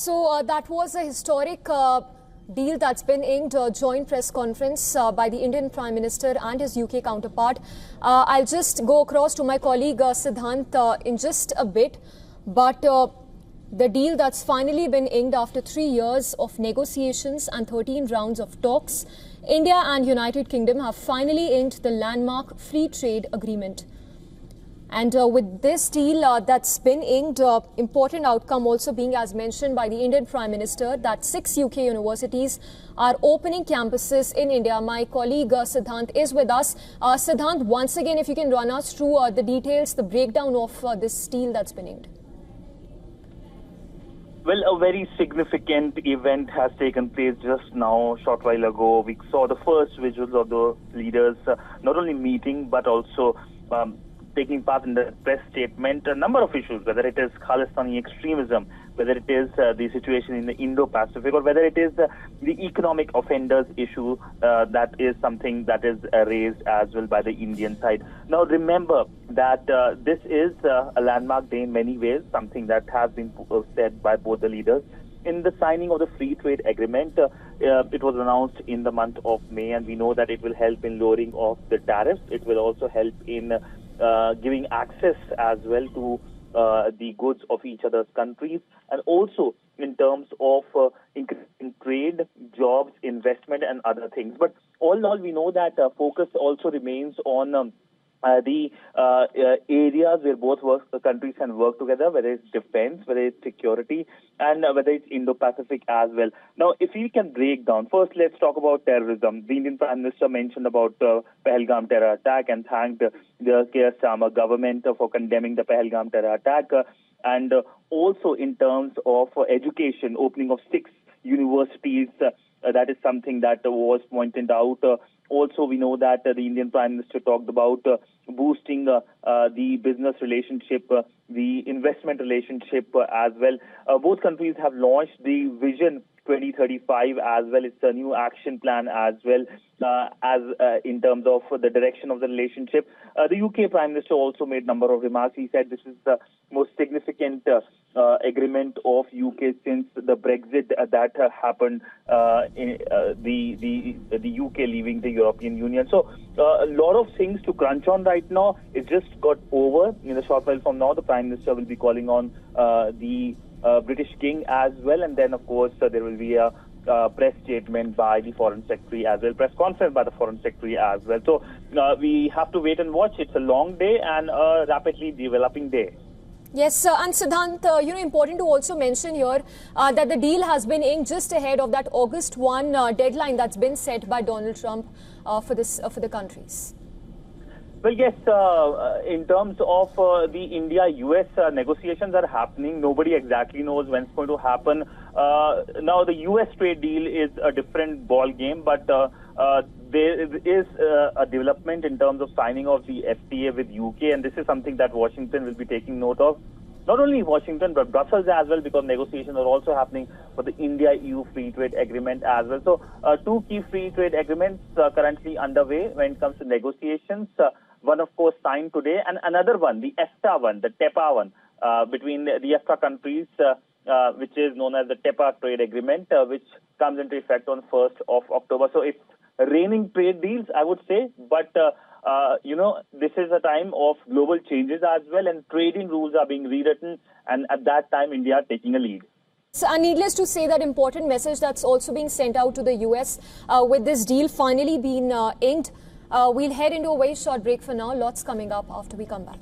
That was a historic deal that's been inked, a joint press conference by the Indian Prime Minister and his UK counterpart. I'll just go across to my colleague Siddhant in just a bit. But the deal that's finally been inked after 3 years of negotiations and 13 rounds of talks, India and United Kingdom have finally inked the landmark free trade agreement. And with this deal that's been inked, important outcome also being, as mentioned by the Indian Prime Minister, that 6 UK universities are opening campuses in India. My colleague Siddhant is with us. Siddhant, once again, if you can run us through the details, the breakdown of this deal that's been inked. Well, a very significant event has taken place just now, a short while ago. We saw the first visuals of the leaders not only meeting but also taking part in the press statement. A number of issues, whether it is Khalistani extremism, whether it is the situation in the Indo-Pacific, or whether it is the economic offenders issue, that is something that is raised as well by the Indian side. Now, remember that this is a landmark day in many ways, something that has been said by both the leaders. In the signing of the free trade agreement, it was announced in the month of May, and we know that it will help in lowering of the tariffs. It will also help in giving access as well to the goods of each other's countries, and also in terms of increasing trade, jobs, investment, and other things. But all in all, we know that focus also remains on the areas where both countries can work together, whether it's defense, whether it's security, and whether it's Indo-Pacific as well. Now, if we can break down, first let's talk about terrorism. The Indian Prime Minister mentioned about the Pahalgam terror attack and thanked the Keir Starmer government for condemning the Pahalgam terror attack. And also in terms of education, opening of 6 universities, that is something that was pointed out. Also, we know that the Indian Prime Minister talked about boosting the business relationship, the investment relationship as well. Both countries have launched the Vision 2035 as well. It's a new action plan as well as in terms of the direction of the relationship. The UK Prime Minister also made a number of remarks. He said this is the most significant agreement of UK since the Brexit that happened in the UK leaving the European Union. So a lot of things to crunch on right now. It just got over. In a short while from now, the Prime Minister will be calling on the British King as well, and then of course there will be a press statement by the Foreign Secretary as well, press conference by the Foreign Secretary as well. So we have to wait and watch. It's a long day and a rapidly developing day. Yes, and Siddhant, important to also mention here that the deal has been inked just ahead of that August 1 deadline that's been set by Donald Trump for the countries. Well, yes, in terms of the India-US negotiations are happening. Nobody exactly knows when it's going to happen. Now, the US trade deal is a different ball game, but there is a development in terms of signing of the FTA with UK, and this is something that Washington will be taking note of. Not only Washington, but Brussels as well, because negotiations are also happening for the India-EU free trade agreement as well. So 2 key free trade agreements currently underway when it comes to negotiations. One, of course, signed today, and another one, the FTA one, the TEPA one, between the FTA countries, which is known as the TEPA trade agreement, which comes into effect on 1st of October. So it's raining trade deals, I would say, but this is a time of global changes as well, and trading rules are being rewritten, and at that time, India taking a lead. So, needless to say, that important message that's also being sent out to the US with this deal finally being inked. We'll head into a very short break for now. Lots coming up after we come back.